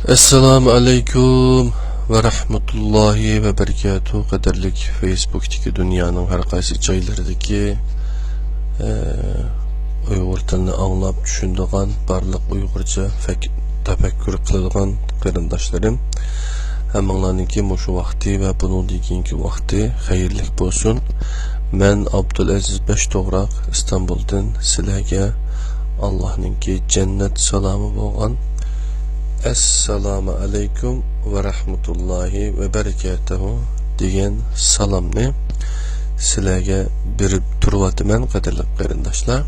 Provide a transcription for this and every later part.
Assalamu alaikum ve rahmetullahi ve berekatuhu. Kaderlik Facebook'taki dünyanın her qaysı joylaridagi Uyghur tilini anlap düşündiğen barliq Uyg'urcha tefekkür qiladigan qarindoshlarım, hammalarninki mushu vaqti va bundan keyingi vaqti xayrlik bo'lsin. Men Abdulaziz Beshto'g'roq Istanbuldan sizlarga Allohninki jannat salomı bo'lgan Assalamu alaikum ve rahmetullahi ve berekatuhu degan salomni sizlarga berib turibman, qadrli qarindoshlar.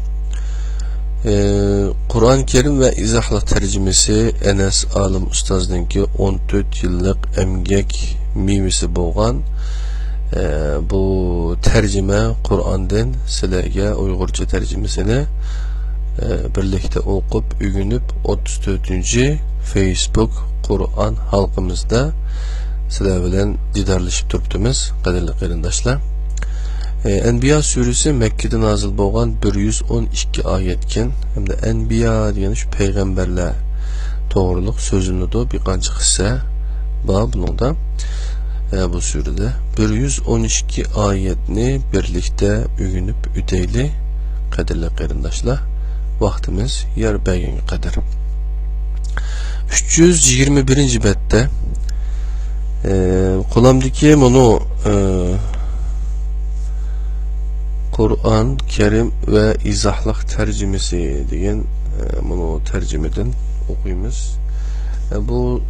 Qur'on Kerim ve izohli tarjimasi Enes Alim ustozninki 14 yillik emgak mevasi bo'lgan. Bu tarjima Qur'ondan sizlarga Uyg'urcha tarjimasini birlikte o'qib o'rganib 34. Facebook Qur'on halkımızda sizler bilen didarlashib turibmiz, qadrli qarindoshlar. Enbiya suresi Mekke'de nazil bo'lgan 112 oyatken, hem de Enbiya degan şu peygamberler to'g'riliq so'ziladi. Bir qancha hissa bor buningda. Bu surede 112 oyatni birlikte o'rganib o'tayli, qadrli qarindoshlar. Vaktimiz yer berganga qadar 321. bette qo'limdagi bunu Qur'on Kerim ve izohliq tarjimasi degan bunu tercümeden okuyumuz. Bu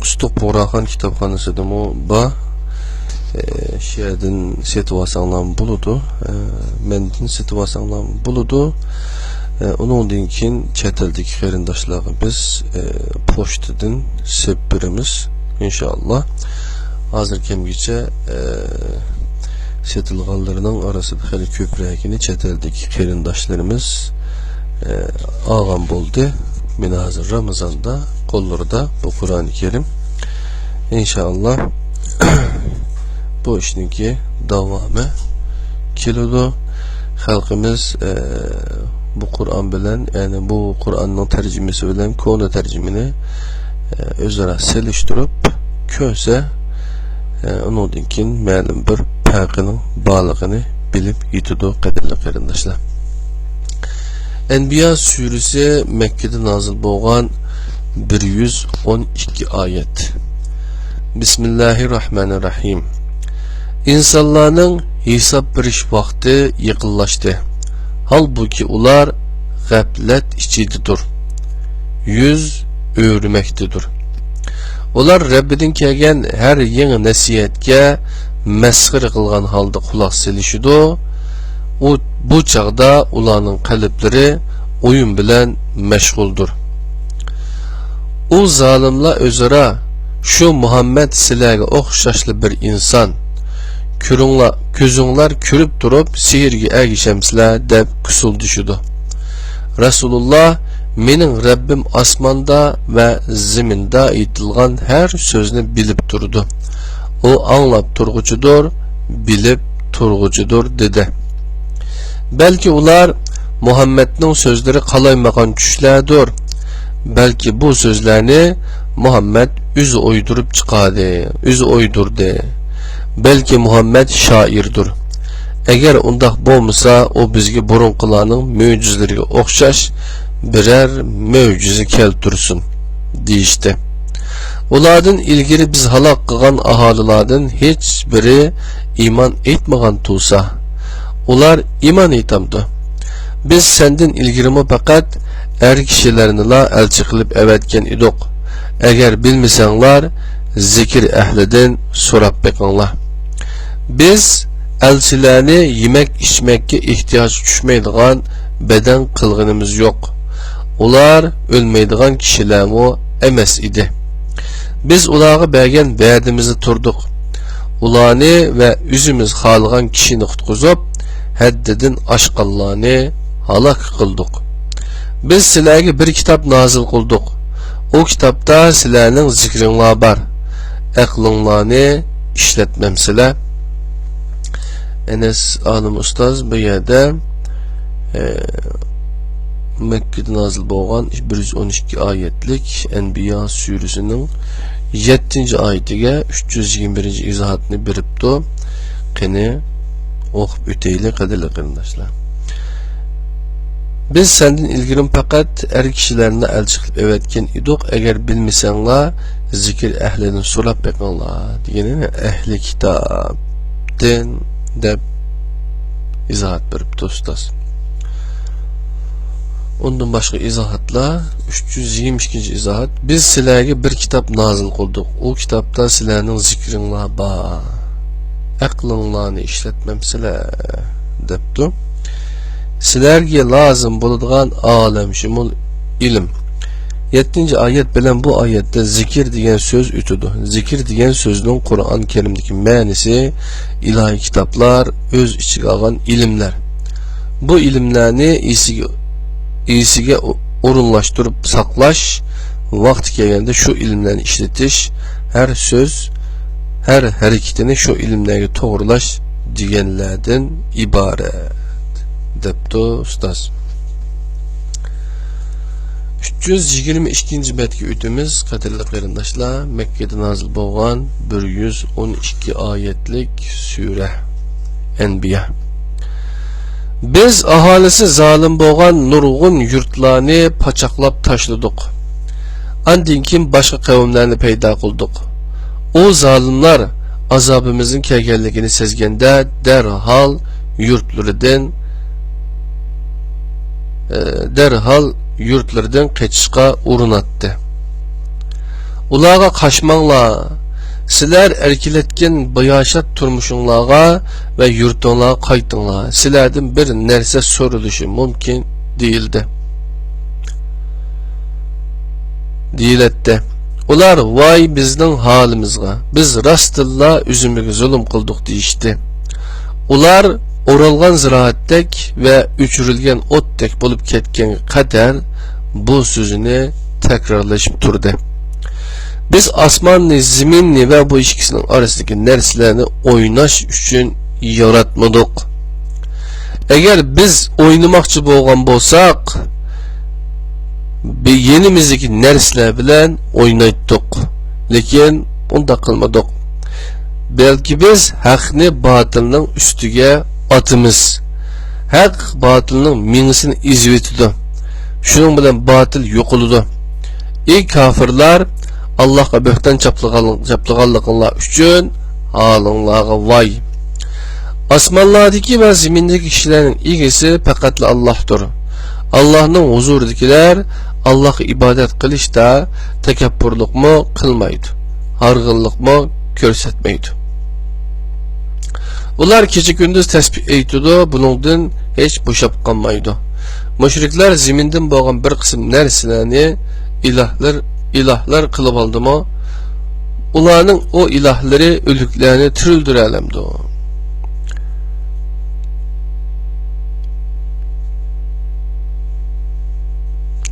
Qutuq Bo'raxon kitobxonasida bu şerden setvasanlar buludu, mendin setvasanlar buludu. Ondan keyin chet eldagi qarindoshlarimiz pochtadan sepirimiz inshaalloh. Hozir kimgacha setilganlarning orasida hali ko'pragini chet eldagi qarindoshlarimiz olgan bo'ldi. Meni hozir Ramazonda qo'llarida bu Qur'oni Kerim inshaalloh bu işninki davamı keladi. Halkımız bu Kur'an bilen, yani bu Kur'an'ın tercümesi bilen konu tercümini özara seliştirip köse onun için ma'lum bir farkının bağlılığını bilip yitudu, qadrli qarindoshlar. Enbiya suresi Mekke'de nazil bo'lgan 112 ayet. Bismillahirrahmanirrahim. İnsanların hesap veriş vakti yıkıllaştı. Halbuki ular gaflet içididir. Yüz öğürmektedir. Ular Rabbidin kelgen her yeni nasihatga mesxir kılgan halda kulak silişidu. Bu çağda ularning qalbleri oyun bilen meşguldur. O zalimler özara şu Muhammed sizlarga o'xshashli bir insan, ko'zinglar ko'rib turib sihirga ergishamsizlar deb kusul düşüdü. Rasulullah mening Rabbim osmonda ve ziminda aytilgan her sözünü bilip durdu. O anlap turg'uchidir, bilip turg'uchidir dedi. Belki ular Muhammedning sözleri qalaymagan tushlardir. Belki bu sözlerini Muhammed özü uydurup çıkadı, özü uydurdu. Belki Muhammed şairdir. Eğer undaq bo'lmasa, o bizga burunqilarning mo'jizalariga o'xshash birer mo'jiza keltirsin deyishdi. Ulardan ilgari biz halok qilgan aholilardan hech biri iman etmagan tursa, ular iman etamdi. Biz senden ilgirimi faqat er kishilarni elchi qilib avatgan edik. Eğer bilmesenler zikir ehlinden so'rab bakinglar. Biz elçilerini yemek içmekке ihtiyaç düşmeydigan beden kılgınımız yok. Ular ölmeydigan kişilermi emes idi. Biz ularga bergen verdimizi turduk. Ularni ve üzümüz xalgan kişini qutquzib, haddidin aşqanlarni halak kıldık. Biz sizlarga bir kitap nazil kıldık. O kitapta sizlarning zikringlar var. Aqlinglarni işletmemsizlar. Enes Alim Ustoz bu yerda Mekke'de nazil bo'lgan 112 oyatlik Enbiya surasining 7-oyatiga 321 izohatni beribdi. Qani o'qib o'taylik qadrli qarindoshlar. Biz senden ilgirim fakat kishilarni elçi qilib evetken idik. Eğer bilmisenler zikir ehlinin so'rab beqinglar degani ehli kitobdan deb izohat beribdi ustoz. Ondan başka izohatlar 322 izohat. Biz sizlarga bir kitap nazil qildik. O kitapta sizlarning zikringlar bor. Aqlinglarni ishlatmamsizlar debdi. Sizlarga lazım bo'ladigan olamshumul ilm. 7-oyat bilan bu oyatda zikir degan so'z o'tadi. Zikir degan so'zning Qur'on Karimdagi ma'nosi ilohiy kitoblar o'z ichiga olgan ilmlar. Bu ilmlarni iyisiga o'rinlashtirib saqlash, vaqti kelganda shu ilmlarni ishlatish, har so'z, har harakatini shu ilmlarga to'g'rilash deganlardan iborat debdi ustoz. 322 betga o'timiz qadrli qarindoshlar. Mekke'de nazil bo'lgan 112 oyatlik sura Enbiya. Biz aholisi zalim bo'lgan nurg'un yurtlarni pachaqlab tashladik. Andin kim boshqa qavmlarni paydo qildik. O zalimlar azobimizning kelganligini sezganda derhal yurtlardan qaçışqa urinatdi. Ularga qaçmanglar. Sizlar erkiletken bayashat turmuşunlarga ve yurtinglarga qaytinglar. Sizlardan bir narsa so'ralishi mumkin deyildi. Ular vay bizning halimizga. Biz rastilla üzümüge zulüm qildik deyishdi. Ular o'ralgan ziroatdek ve uchirilgan o'tdek bo'lib ketgan qadar bu so'zini takrorlashib turdi. Biz osmonni, zaminni ve bu ikkisining orasidagi narsalarni o'ynash uchun yaratmadik. Eğer biz o'ynamoqchi bo'lgan bo'lsak, bir yenimizdeki narsalar bilan o'ynaydik. Lekin unda qilmadik. Belki biz haqni batilning ustiga atımız. Haq batılının minisini izvetidi. Şunun bilen batil yo'qoladi. Ey kafirlar, Allah'a böhtan çaplığanlıqlar üçün halınlarga vay. Asmanlardaki ve zemindeki kişilerin ilgisi faqatla Allah'tır. Allah'ın huzuridagilar Allah'a ibadet qilishda takabbürlük mü qilmaydi. Hargınlık mı ko'rsatmaydi. Ular kecha gündüz tesbih aytidi, buningdan hech bo'shab qolmaydi. Mushriklar zamindan bo'lgan bir qism narsalarni ilahlar qilib oldimi? Ularning o ilahlari o'liklarni tirildir alamdi.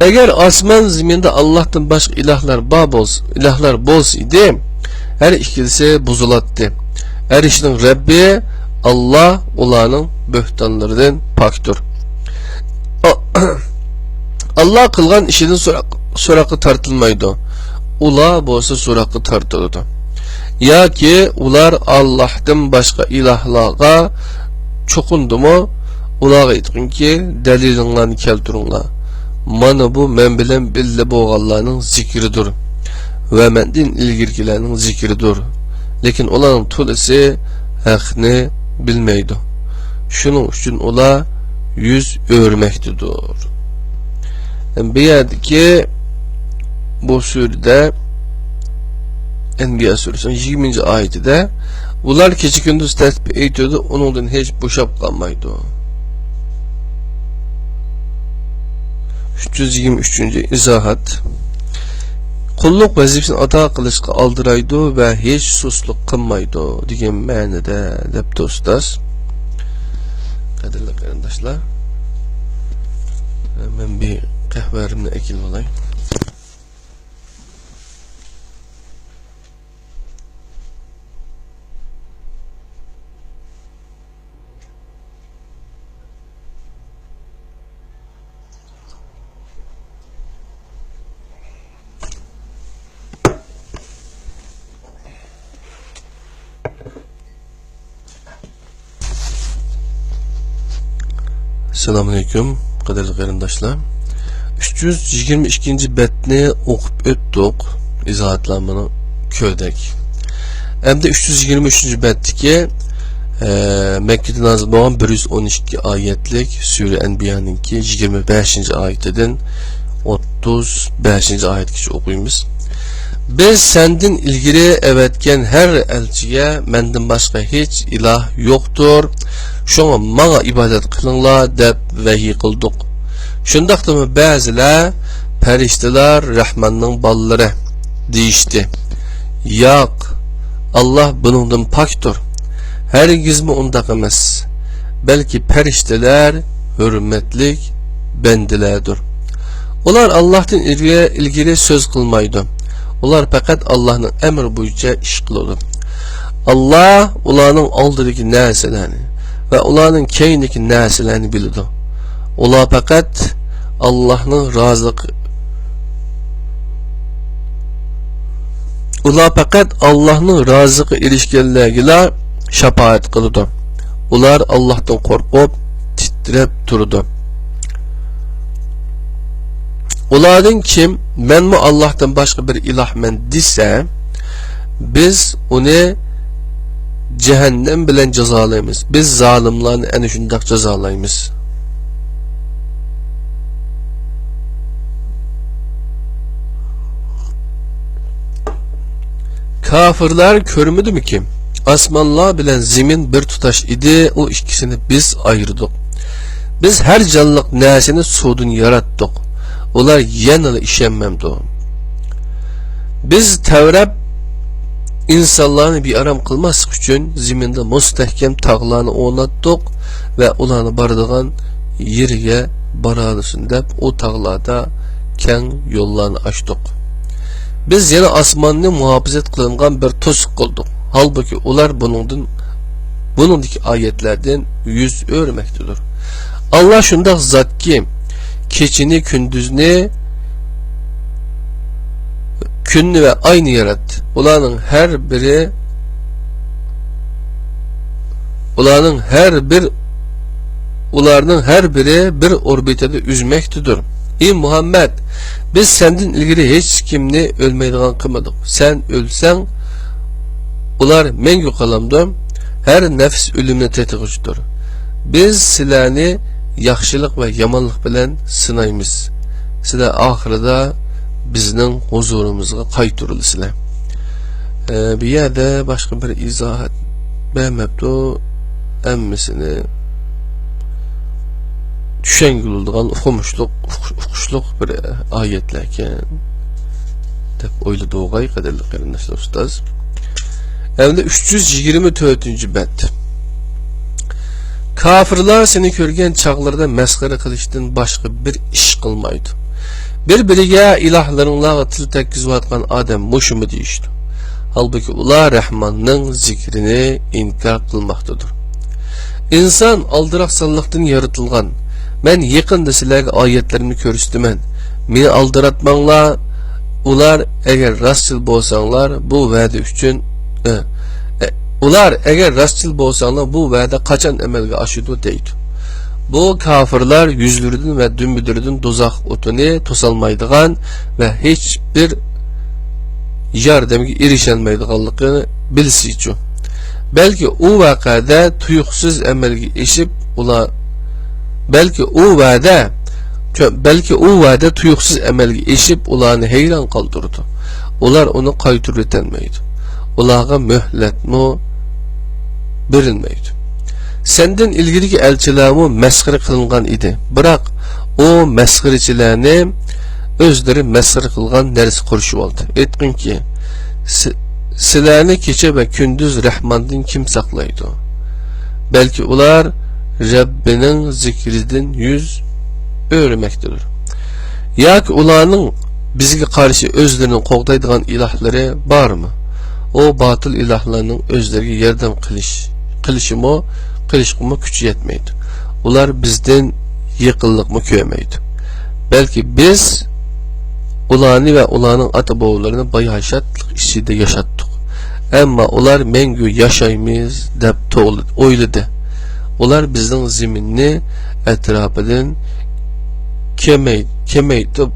Eğer osmon zaminda Allohdan boshqa ilahlar bo'lsa, her ikisi buzulatdi. Her işin Rabbi Allah ulanın böhtanlarından paktır. Allah kılgan işinin sorakı tartılmaydı. Ula bolsa sorakı tartıldı. Ya ki ular Allah'tan başka ilahlarga çokundu mu? Ulağa aytqin ki delilinlerini keltirinler. Mana bu men bilen bille boğallarının zikridir. Ve mendin ilgirkilerinin zikridir. Lekin ularning to'lisi haqni bilmaydi. Shuning uchun ular yuz o'rmakdidir. Bu yerdagi bu surada Enbiya surasining 20-oyatida ular kecha kunduz tasbih aytadi, uningdan hech bo'shab qolmaydi. 323 izohat. Kulluk vazifesini ado qilishga aldiraydi ve hiç susluq qilmaydi degan ma'noda debdi ustoz. Qadrli qarindoshlar, men bir qahvarimni ekilib olay. Selamünaleyküm kaderli qarindoshlar. 322 betni o'qib o'tdik, izohatlarini ko'rdik. Endi 323 betdagi Mekkada nozil bo'lgan 112 oyatlik Sura Anbiyaninki 25-oyatidan 35-oyatgacha o'qiymiz. Biz senden ilgili evetken her elçiye menden başka hiç ilah yoktur. Şuna bana ibadet kılınla dep vahiy kıldık. Şundaqdımı bazılar perişteler Rahman'ın balları deyişti. Yok, Allah bunundan paktur. Hergiz mi undaq emas. Belki perişteler hürmetlik bendilerdir. Onlar Allah'tan ilgili söz kılmaydı. Ular faqat Allah'ın emri boyunca iş qiladi. Allah ularning oldidagi narsalarni va ularning keyindagi narsalarni biladi. Ular faqat Allah'ning roziligi erishganlarga shafaat qiladi. Ular Allohdan qo'rqib titrab turdi. Ulardan kim men mi Allah'tan başka bir ilah men dese biz onu cehennem bilen cezalayımız. Biz zalimlerini en şundak cezalayımız. Kafirler körmüdü mü ki? Asmanlar bilen zemin bir tutaş idi. O ikisini biz ayırdık. Biz her canlılık nesini sudun yarattık. Ular yanıla işenmemdi. Biz Tevrat insanlarını bir aram kılmasık için ziminde müstehkem tağlarını oynattık ve ularını bardığan yeriye baralısın dep o tağlarda ken yollarını açtık. Biz yana asmanını muhafizet kılıngan bir tosuk kıldık. Halbuki ular bunundaki ayetlerden yüz örmektedir. Allah şundak zat ki keçini gündüzünü gününü ve aynı yarattı. Ularının her biri bir orbitede üzmektedir. Ey Muhammed, biz senden ilgili hiç kimni ölmeydiğen kılmadık. Sen ölsen ular mengü kalamdı. Her nefs ölümüne tetikçidir. Biz silahını yaxşılık ve yamanlık bilen sınayımız. Sizler ahirede bizden huzurumuzga qaytırılı sizler. Bir yerde başka bir izahat beğenmepti o emmesini düşengülüldüğün okumuşluk bir ayetlerken dep oyladı oğay kaderli qarindoshlar ustaz. Hem de 324. bet. Kafirlar seni körgen çağlarda mesxere kılıştın başka bir iş kılmaydı. Bir-biriga ilahlarınla til tekkiziyotgan adam muşumu deyişdi. Halbuki ular Rahman'ın zikrini inkar kılmaktadır. İnsan aldıraqsallıqdan yaratılgan. Men yaqında sizlarga ayetlerini körüstümen. Meni aldıratmanglar. Ular eğer rastçıl bolsanglar bu va'da üçün eğer rastçıl bolsanglar bu va'da qachon amalga oshadi deydi. Bu kafirlar yüzlürüdün ve dümbüdürüdün dozaq otunu tosalmaydıgan ve hiçbir yardımga erişenmaydıganlıqını bilsichu. Belki o vakada tuyuqsiz amalga eşip ular belki o va'da tuyuqsiz amalga eşip ularni hayron qoldirdi. Ular onu qaytarib etolmaydi. Ularga mühletmi berilmaydi. Senden ilgili elçilerimi mesxire kılıngan idi. Bırak o mesxireçilerini özleri mesxire kılgan neresi kurşu oldu. Etkin ki sizlerini keçe ve gündüz Rahman'dan kim saklaydı? Belki ular Rabbinin zikrinden yüz öğrenmektedir. Ya ki ularının bizge karşı özlerinin qoğdaydıgan ilahları var mı? O batıl ilahlarının özlerine yardım kılışımı güç yetmeydi. Ular bizden yıkıllık mı köymeydi. Belki biz ularını ve ularının ata-boğullarını bayhaşatlık içinde yaşattık. Ama ular mengü yaşayımız dep oyladı. Ular bizning zeminni etrafidan kemaytib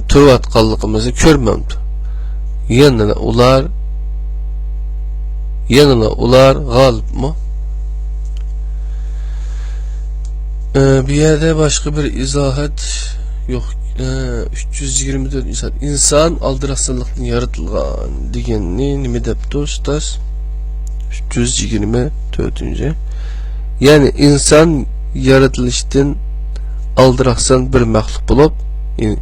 turayotganligimizni ko'rmamdi. Yanına ular g'olibmi? Bir yerde başka bir izahat yok. 324 insan aldırasınlıktan yaratılgan degenini nime depti ustaz? 324. Yani insan yaratılıştan aldıraqsan bir məxluq bulup,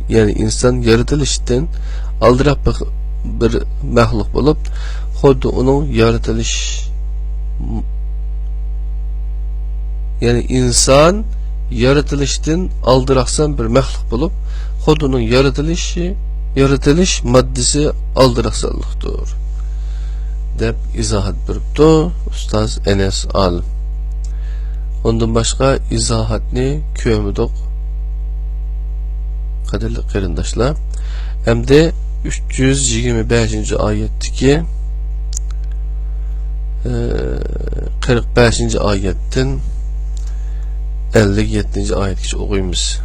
yani insan yaratılıştan aldıraq bir məxluq bulup, xuddi onun yaratılış, yani insan yaratılıştan aldıraqsan bir məxluq bulup, xuddi onun yaratılış maddesi aldıraqsanlıqdır deb izahat beripti Ustaz Enes Alim. Ondan başka izahatni kömüdük kadirli qarindaşlar. Hem de 325. ayetdeki 45. ayetten 57. ayetgacha o'qiymiz.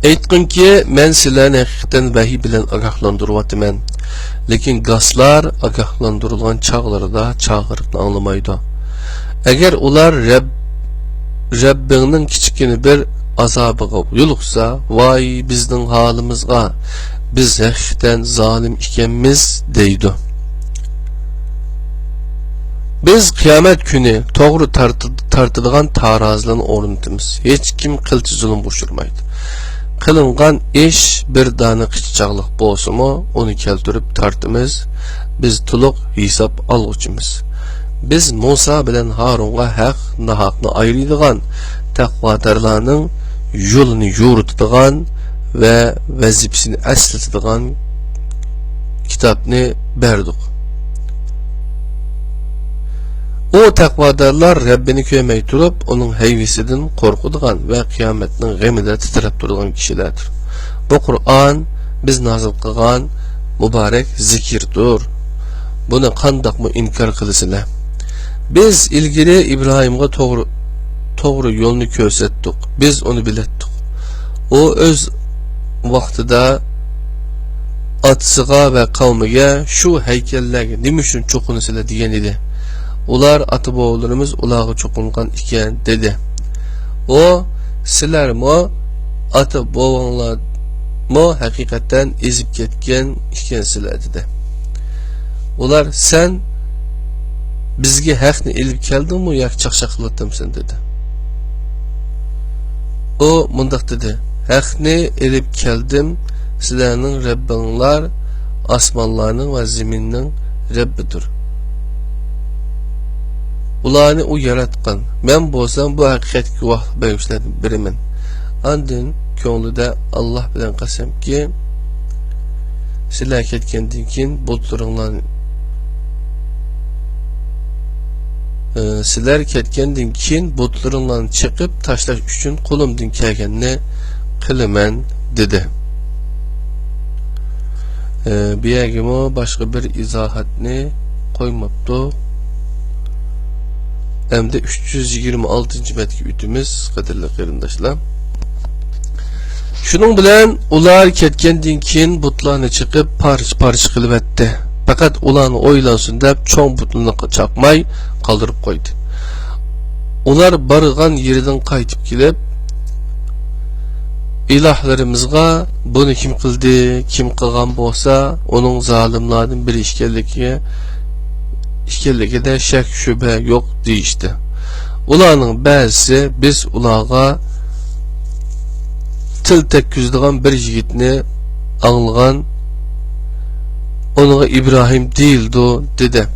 Aytqinki, men sizlarni haqiqatan vahiy bilan ogohlantiryapman. Lekin gaslar ogohlantirilgan chog'larida chaqiriqni anglamaydi. Agar ular Rabbingning kichkina bir azobiga yo'liqsa, voy bizning holimizga, biz haqiqatan zolim ekanmiz deydi. Biz qiyomat kuni to'g'ri tartilgan tarozilarni o'rnatamiz. Hech kim qilchi zulm ushurmaydi. Kılıngan iş bir dana qıççaqlıq bolsumu onu keltirip tartımız. Biz tuluq hesap alğucumuz. Biz Musa bilen Harun'a haq nahaqni ayrıydigan, taqvadarlarning yolunu yo'ritadigan ve vazifasini aslatadigan kitapni berdik. O taqvadarlar Rabbini ko'may turib, onun hayvisidan qo'rqadigan va qiyomatning g'amida titrab turadigan kishilardir. Bu Qur'on biz nozil qilgan muborak zikirdir. Buni qandoqmi inkor qilasizlar? Biz ilgari İbrahimga to'g'ri yo'lni ko'rsatdik. Biz uni biletdik. O öz vaqtida atisiga va qavmiga shu haykallarga nima uchun cho'qinsizlar degan edi. Ular ata-bobolarimiz ularga cho'qingan ekan dedi. O sizlar mo ata-bobonglar mo haqiqatan ezib ketgan ekansizlar dedi. Ular sen bizga haqni ilib keldingmi yoki chaqchaqlatamsan dedi. O mundaq dedi. Haqni ilib keldim. Sizlarning Rabbinglar osmonlarning va zaminning Rabbidir. Ularni u yaratgan. Men bo'lsam bu haqiqatga guvoh beruvchilardan biriman. Andin ko'nglida Alloh bilan qasamki, sizlar ketgandan keyin butlaringlarni sizlar ketgandan keyin butlaringlarni chiqib tashlash uchun qo'limdan kelganini qilaman dedi. Bu yerga boshqa bir izohatni qo'ymabdi. Hem de 326. metki ütümüz qadirli qarindaşlar. Şunun bilen ular ketgandan keyin butlarni chiqib parch qilib etdi. Faqat ularni o'ylansin deb cho'ng butlarni chaqmay qoldirib qo'ydi. Ular bargan yeridan qaytib kelib, ilohlarimizga buni kim qildi, kim qilgan bo'lsa, onun zolimlardan biri işkelligide şek şübhe yok deyişti. Ularning ba'zisi biz ularga til tekkizdigan bir yigitni anglagan, onuga İbrahim değildi dedi.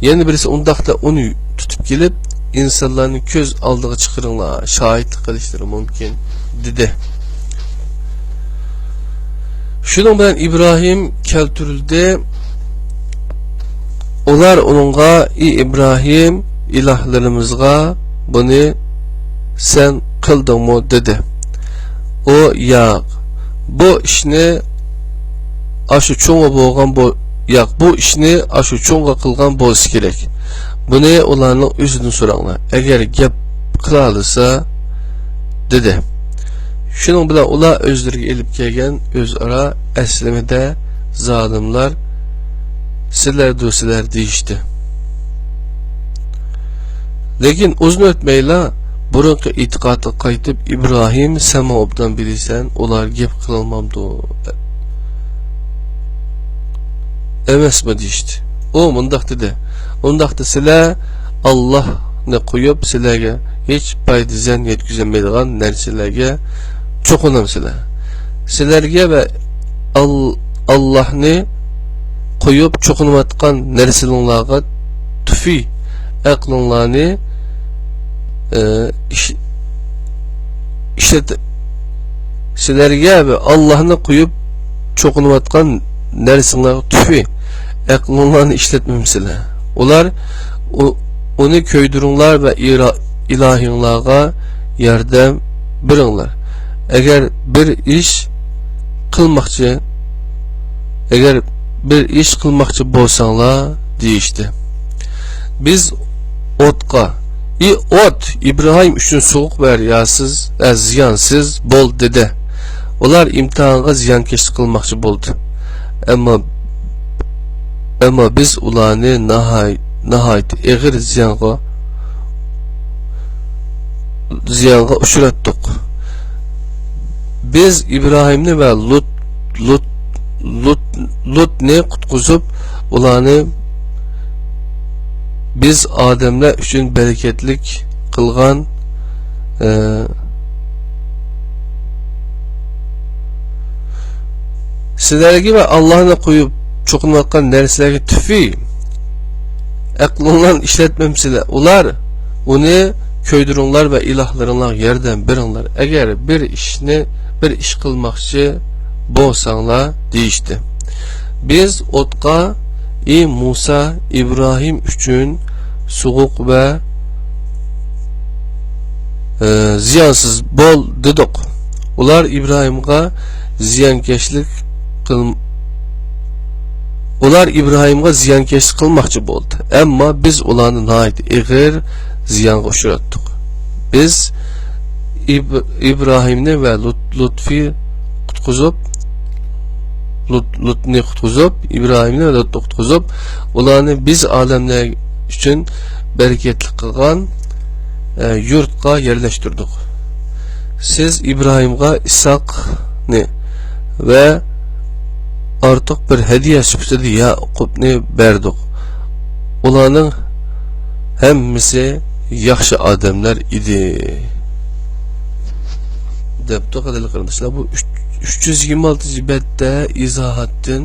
Yana birisi undaqda onu tutup kelib, insonlarning ko'z oldiga chiqiringlar, shohidlik qilishlari mumkin dedi. Şunun bilan İbrahim keltirildi. Ular onunğa, ey İbrahim, ilahlarımızga bunu sen kıldın mı dedi. o yo'q, bu ishni ashu cho'nga bo'lgan yo'q, bu ishni ashu cho'nga qilgan bo'lishi kerak. Buni ularning o'zidan so'ranglar. Agar gap qila olsa dedi. Shuning bilan ular o'zlariga elib kelgan o'zaro aslimida zolimlar sizlar do'stlar deyishdi. Lekin uzun o'tmayla burunqi e'tiqodga qaytib Ibrohim sen obdan bilirsan, ular gap qilolmamdi emasmi deyishdi. O mundaq dedi. Undaqda sizlar Allohni qo'yib sizlarga hech foyda ziyon yetkazmaydigan narsalarga cho'qinamsizlar. Sizlarga va Allohni qo'yib cho'qinayotgan narsalarga tufi aqlinglarni sizlarga va Allohni qo'yib cho'qinayotgan narsalarga tufi aqlinglarni ishlatmamsizlar. Ular uni ko'ydiringlar va ilahinglarga yordam beringlar. Agar bir ish qilmoqchi bo'lsanglar deyishdi. Biz o'tqa ot İbrahim uchun so'q va riyasiz, ziyansiz bo'l dedi. Ular imtihonga ziyonkashlik qilmoqchi bo'ldi. Ammo biz ularni nahayt eg'ir ziyonga uchratdik. Biz İbrahimni ve Lutni qutqizib ularni biz odamlar uchun bereketlik qilgan sizlarga va Allohni qo'yib cho'qinayotgan narsalarga tufi aqlinglarni ishlatmamsizlar. Ular uni ko'ydiringlar va ilohlaringlar yordam beringlar. Agar bir ish qilmoqchi bo'lsanglar deyishdi. Biz o'tqa Musa İbrahim uchun so'q va ziyonsiz bo'l dedik. Ular İbrahimga ziyonkashlik qilmoqchi bo'ldi. Ammo biz ularni nəhayət ağır ziyonga uchratdik. Biz İbrahimni ve Lutni qutqizib, İbrahimni ve Lutni qutqizib, ularni biz olamlar uchun bereketli qilgan yurtga yerleştirdik. Siz İbrahimga İshaqni ve artıq bir hediye sifatida Yaqubni berdik. Ularning hammasi yaxshi odamlar edi. Debdi qadrli qarindoshlar, bu 326 betdə izahatdan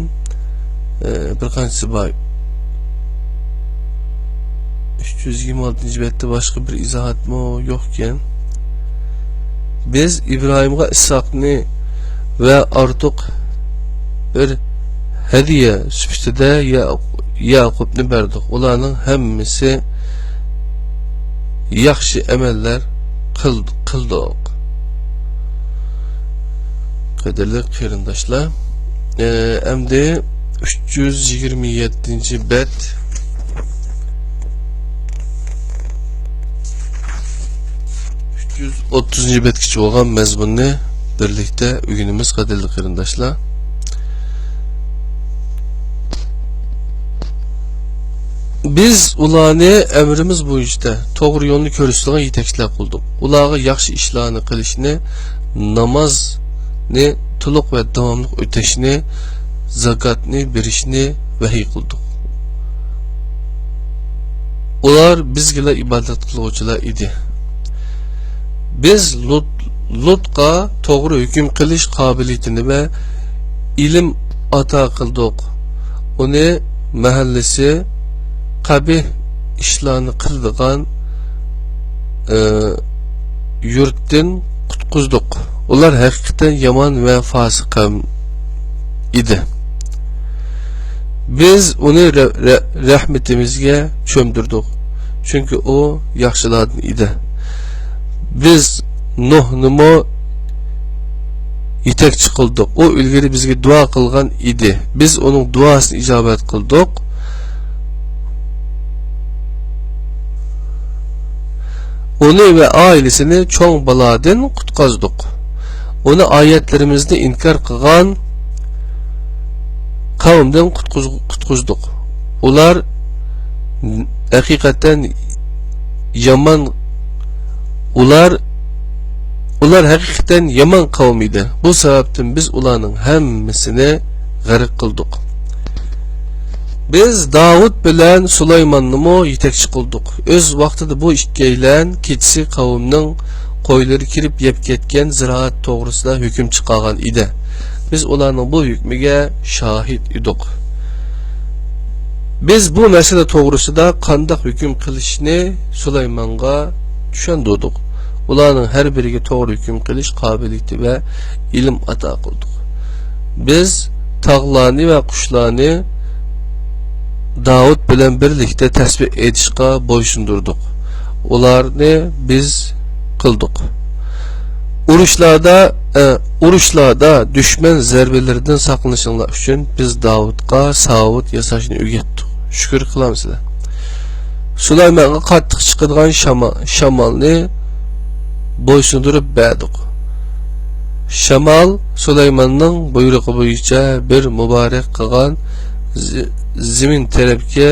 bir qanchasi bor. 326 betdə başqa bir izahat mı yo'qken, biz İbrahimga İshaqni ve artıq bir hediye sifatida Yaqubni berdik. Ularning hammasi yaxshi amallar qildik. Qadrli qarindoshlar, endi 327 bet 330 betgacha bo'lgan mazmunni birlikda o'rganamiz. Qadrli qarindoshlar, biz ularni emrimiz bo'yicha to'g'ri yo'lni ko'rishga yetakchilik qildik. Ularga yaxshi ishlarni qilishni, namozni to'liq va davomli o'tashni, zakotni berishni vahiy qildik. Ular bizga ibodat qiluvchilar edi. Biz Lutqa to'g'ri hukm qilish qobiliyatini va ilm ato qildik. Uni mahallasi qabih ishlarni qiladigan yurtdan qutqizdik. Ular haqiqatan yomon va fosiq qavm edi. Biz uni rahmetimizga cho'mdirdik, chunki u yaxshilardan edi. Biz Nuhnimi yetekçi kıldık. O ilgili bizge dua kılgan idi. Biz onun duasını icabet kıldık. Onu ve ailesini çoğun baladan kutkazdık. Onu ayetlerimizde inkar kılgan kavimden kutkuzduk. Ular hakikaten yaman, ular hakikaten yaman kavmiydi. Bu sebepten biz ularning hemmisini g'arq kıldık. Biz Davud bilen Süleyman'ı mı yetekçi kıldık. Öz vaktida bu ikkeylen keçisi kavimning qo'ylari kirib yeb ketgan ziraat to'g'risida hukm chiqargan edi. Biz ularning bu hukmiga shahid edik. Biz bu mesele to'g'risida qanday hukm qilishni Süleyman'a tushundirdik. Ularning har biriga to'g'ri hukm qilish qobiliyati va ilm ato qildik. Biz tog'larni va qushlarni Davud bilen birlikte tasbih etishga bo'ysundurdik. Ularni biz kıldık. Urushlarda düşman zarbelerinden saqlanishinglar uchun biz Davudga savut yasashni o'rgatdik. Shukr qilamsizlar. Süleyman'a qattiq chiqadigan shamolni bo'ysundurib berdik. Shamol Süleyman'ning buyrug'i bo'yicha bir muborak qilgan zimin tarafga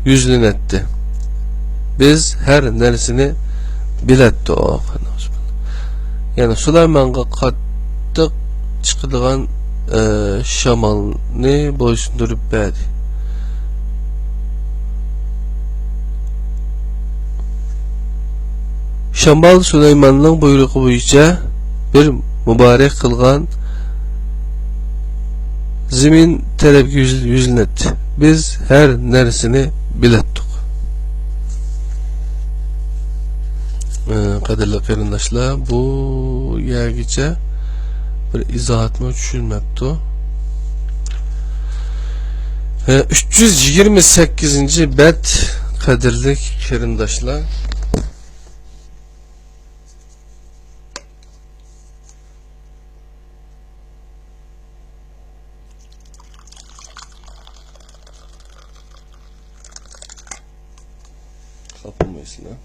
yuzlanadi. Biz her neresini biletdi o. Yani Süleyman'a qattiq chiqadigan shamolni bo'ysundirib berdi. Shamol Süleyman'ning buyrug'i bo'yicha bir muborak qilgan zimin tarafga yuzlanadi. Biz her neresini biletdik. Qadrli qarindoshlar, bu yergacha bir izohatni tushunmabdi. 328 bet qadrli qarindoshlar. Kapılmaysınlar.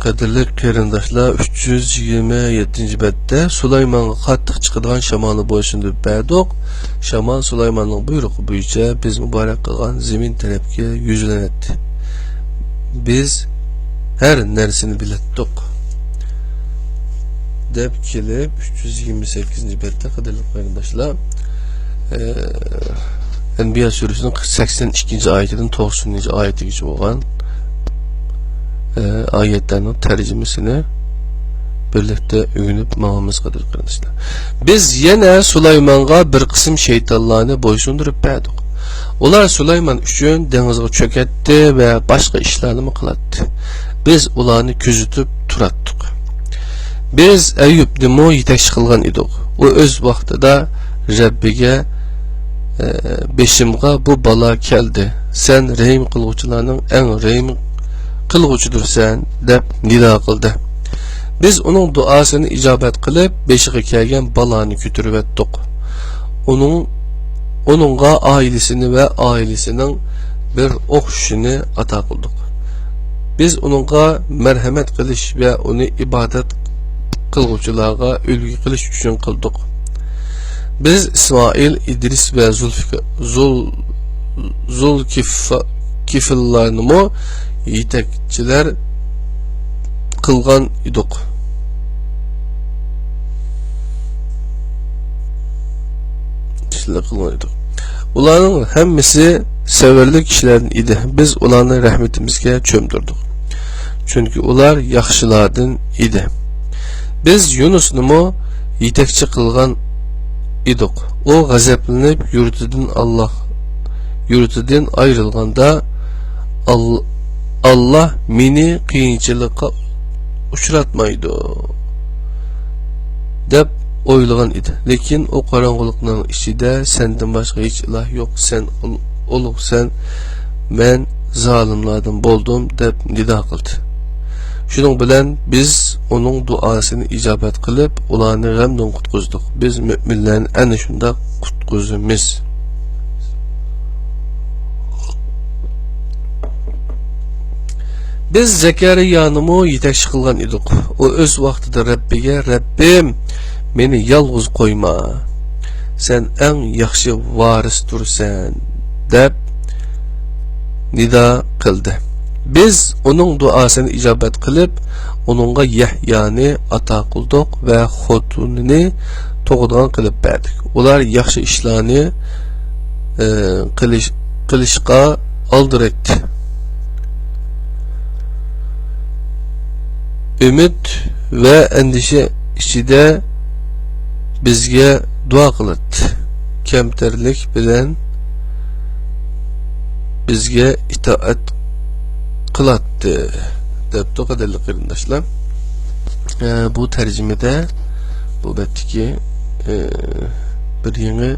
Qadrli qarindoshlar, 327 betde Süleyman'a qattiq chiqadigan shamolni bo'ysundirib berdik. Shamol Süleyman'ning buyrug'i bo'yicha biz muborak qilgan zimin tarafga yuzlanadi. Biz her neresini biletdik deb kelib 328 betde qadrli qarindoshlar, Enbiya surasining 82 oyatidan 90 oyatigacha bo'lgan ayetlerinin tercümesini birlikte öğünüp mağamız kadar kırmışlar. Biz yine Süleyman'a bir kısım şeytanlarını boysundurup verdik. Ular Süleyman üçün denizge çöketti ve başka işlerini mi kılattı. Biz ularını küzütüp turattık. Biz Eyyub'ni mu yetekçi kılgan idik. O öz vaxtida Rabbiga beşimga bu bala keldi. Sen rehim kılgıçılarının en rehim kılgıçıdır sen deb nida qildi. Biz onun duasını icabet qilib beşiğe kelgan balani kütürüp etdik. Onunğa ailesini ve ailesinin bir o'xshini ata qildik. Biz onunğa merhamet qilish ve onu ibadet qilguvchilarga ulgu qilish uchun qildik. Biz İsmail, İdris ve Zulkifillarni mu yetekçiler kılgan idik. Ularning hemmisi severli kişilerin idi. Biz ularni rahmetimizge çömdürdük. Çünkü ular yaxshilardan idi. Biz Yunus'nu mu yetekçi kılgan idik. O gazaplanıp yurtidan ayrılganda Allah meni qiyinchilikqa uchratmaydi deb o'ylagan edi. Lekin o qorong'ulikning ichida sendan boshqa hech iloh yo'q, sen ulug'san, men zolimlardan bo'ldim deb nido qildi. Shuning bilan biz uning duosini ijobat qilib, ularni g'amdan qutqizdik. Biz mu'minlarni ana shunda qutqizamiz. Biz Zakariya'nı yetakchi qilgan edik. O o'z vaqtida Rabbiga, Rabbim, meni yolg'iz qo'yma. Sen eng yaxshi varistursan deb nido qildi. Biz uning duosini ijobat qilib, uningga Yahyani ato qildik va xotinini tug'ilgan qilib berdik. Ular yaxshi ishlarni qilishga oldirakdi. Ümit ve endişe içinde bizge dua kılıt. Kemterlik bilen bizge itaat kılattı. Depto kadarlı kırındaşlar. Bu tercümede bu betteki bir yeni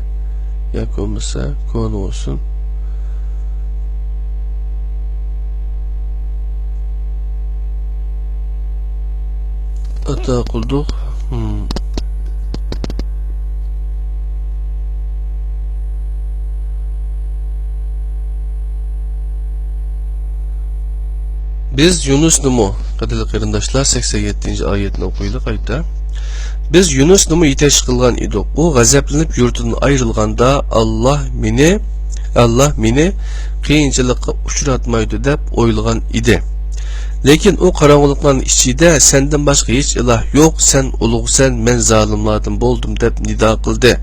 yak olmasa konu olsun. Ata kıldık. Biz Yunus Numu kadarlı kırındaşlar 87. ayetini okuyla kayıtta. Biz Yunus Numu yeteş kılgan idik. O gazaplanıp yurtundan ayrılganda Allah meni kıyınçılıkka uçuratmaydı dep oylagan idi. Lekin o qarang'uliklarning ichida senden başka hiç ilah yok, sen ulug'san, men zolimlardan bo'ldim deb nido qildi.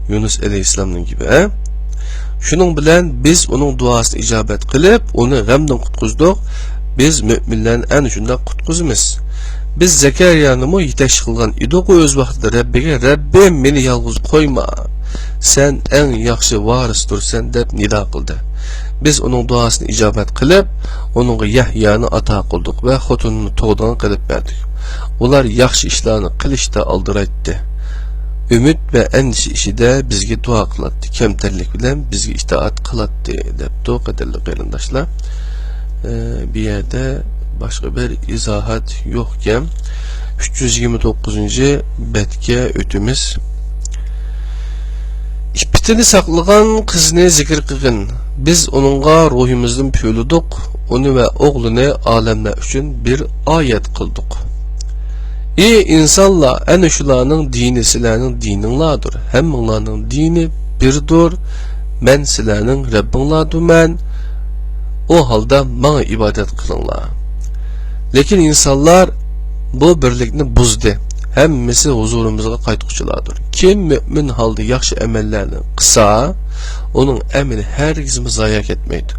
Yunus alayhissalomning gibi. Shuning bilan biz uning duosini ijobat qilib, uni g'amdan qutqizdik. Biz mu'minlarni ana shunda qutqizamiz. Biz Zakariyani yetakchi qilgan edik, o'z vaqtida Rabbiga, Rabbim, meni yolg'iz qo'yma. Sen eng yaxshi varistursan deb nido qildi. Biz onun duasını ijobat qilib, onunğa Yahyani ato qildik va xotinini tug'ilgan qilib berdik. Ular yaxshi ishlarni qilishda oldiraydi. Ümit ve endişe ishida bizga duo qiladi. Kemterlik bilan bizga itoat qiladi deb duo qildi qarindoshlar. Bir yerde başka bir izahat yokken 329. betke ötümüz. İpitini saklagan kızını zikir qilgin. Biz onunğa ruhimizden pöyledik. Onu ve oğlunu alemler için bir ayet kıldık. İyi insanlar en şularının dini silerinin dininladır. Hem onların dini birdir. Men silerinin Rabbinladır men. O halde bana ibadet kılınlar. Lekin insanlar bu birlikni buzdu. Hemmisi huzurumuzga qaytquchilardir. Kim mümin halda yaxshi amallarni qilsa, onun emini hergiz zayi etmeydi.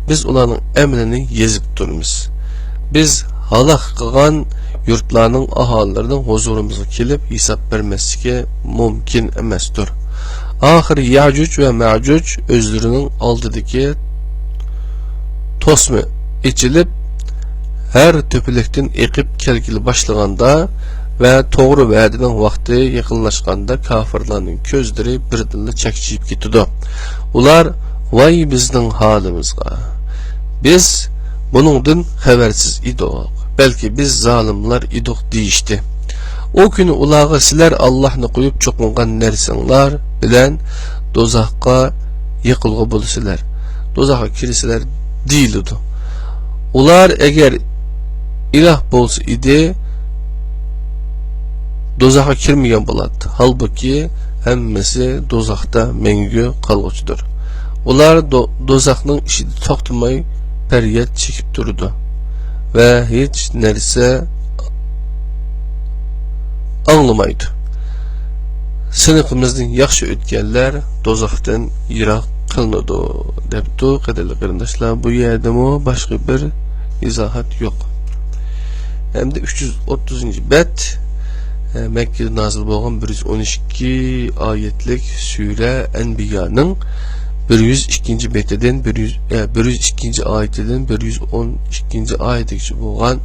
Biz ularning emini yezib turmiz. Biz halak qilgan yurtlarning aholilaridan huzurumuzga kelib hisob bermasligi mumkin emasdir. Ahir Yajuj ve Majuj özlerining oldidagi tosmi içilib her töpülekten ekip kelgili başlaganda ve doğru vədinin vaxtı yaxınlaşqanda kafirlərin közləri birdinlə çəkçiyib getdi. Ular vay bizning halimizga. Biz bunundan xəbərsiz idik. Belki biz zalimlar idik deyişdi. O günü ulağı sizlər Allah'ını qoyub çoxunğan nərsinlər bilən dozaqqa yıqılğı bulsizlər. Dozaqa kirisizlər deyildi. Ular eğer ilah bolsa idi dozağa kirmeyen buladı. Halbuki hemmesi dozaqda mengü qalğucudur. Ular dozaqның işini toxtamay feryat çekip durdu ve hiç nerse anlamaydı. Sınıfımızdan yaxşı ötkenler dozaqdan yiroq qılınıdı debdi. Qadirli qarindoshlar, bu yerde başka bir izahat yok. Hem de 330. bet Mekke'de nazil bo'lgan 112 ayetlik Sure Enbiya'nın 102 betiden 102 ayetinden 112 ayetgacha bo'lgan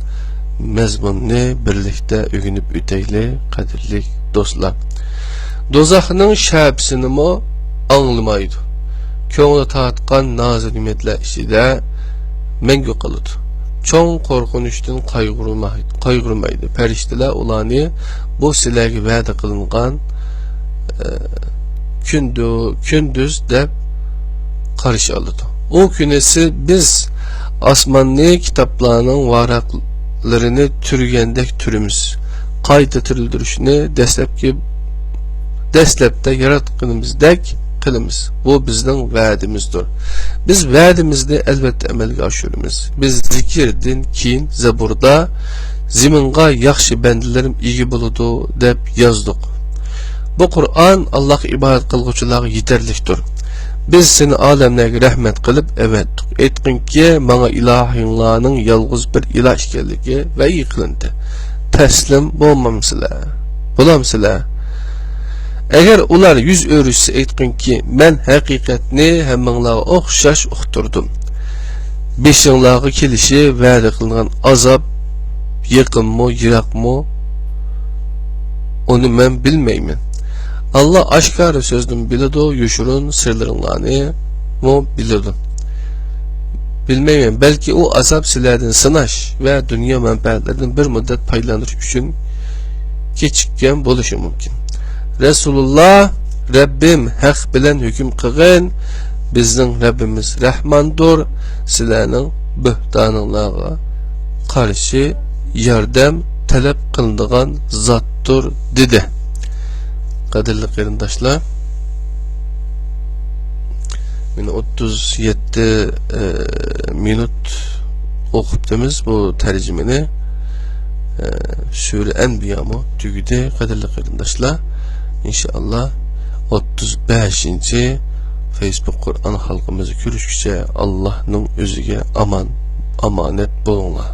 mazmunni birlikda o'rganib o'taylik, qadrli do'stlar. Do'zaxning sha'bsini mo anglamaydi. Ko'ngli tatgan nozik ne'matlar ichida mangu qoladi. Çoğun korkunuşdan qayg'urmaydi. Farishtalar ularni bu sizlarga va'da qilingan kunduz deb qarshi oladi. O kunisi biz osmonni kitoblarning varaqlarini turgandek turimiz. Qayta tirildirishni dastlabda yaratganimizdek qilamiz. Bu bizning va'dimizdir. Biz va'dimizni albatta amalga oshiramiz. Biz zikrdan keyin Zaburda ziminga yaxshi bandalarim ega bo'ladi deb yozdik. Bu Qur'on Alloh ibodat qilguvchilarga yetarlikdir. Biz seni alemlarga rahmat qilib avatdik. Aytqinki, menga ilohinglarning yolg'iz bir iloh ekanligi va yiqilindi. Taslim bo'lmamsizlar. Bo'lamsizlar. Eğer ular yüz örüşse aytqinki, men haqiqatni hammanglarga o'xshash uqtirdim. Beshinglarga kelishi va'da qilingan azob yaqinmi, yiroqmi? Onu men bilmayman. Allah aşkara sözden biladi, yuşurun sırlarını mu biladi. Bilmayman, belki o azap sizlardan sınaş ve dünya menfaatlerinden bir müddet paylanır üçün keçikken buluşu mümkün. Resulullah, Rabbim haq bilen hüküm qilgin, bizning Rabbimiz Rahmandur, sizlarning bühtanlarga qarshi yordam talab qilinadigan zotdir dedi. Qadrli qarindoshlar, men 37 minut o'qibdimiz bu tarjimani. Sure Enbiya'mı tügüde, qadrli qarindoshlar. İnşallah 35. Facebook Kur'an halkımızı görüşükçe Allah'ın özüge amanet bulunlar.